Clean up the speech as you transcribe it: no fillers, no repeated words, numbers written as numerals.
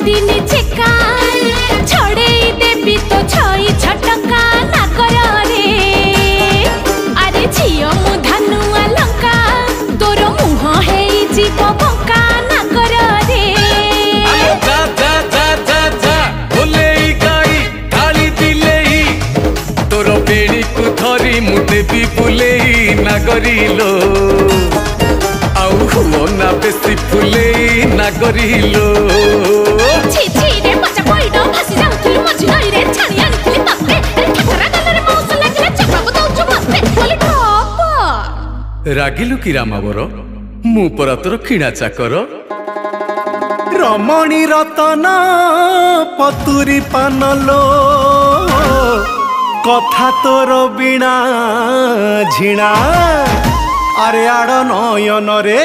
दिन चेका छड़े देवी तो छई छटका ना कर रे अरे झियो मु धनुआ लंका तोर मुह है जीव बंका ना कर रे जा जा जा जा जा बोले गाई गाली दिले तोर बेड़ी को धरी मु देवी बुले ना करिलो आउ हुओ ना बेसी फुले ना करिलो छी छी रे बच्चा पइडो भासी जाउथुलु मझी नई रे छाणी आनिथिलि तते रे ठकरा गलरे मौस लागिले चपाको दउछु मते बोली ठप रागिलु की रामावर मु परा तोर किणा चाकर रमणी रतन पतुरी पानलो कथा तोर बिना झिणा अरे आड़ नयन रे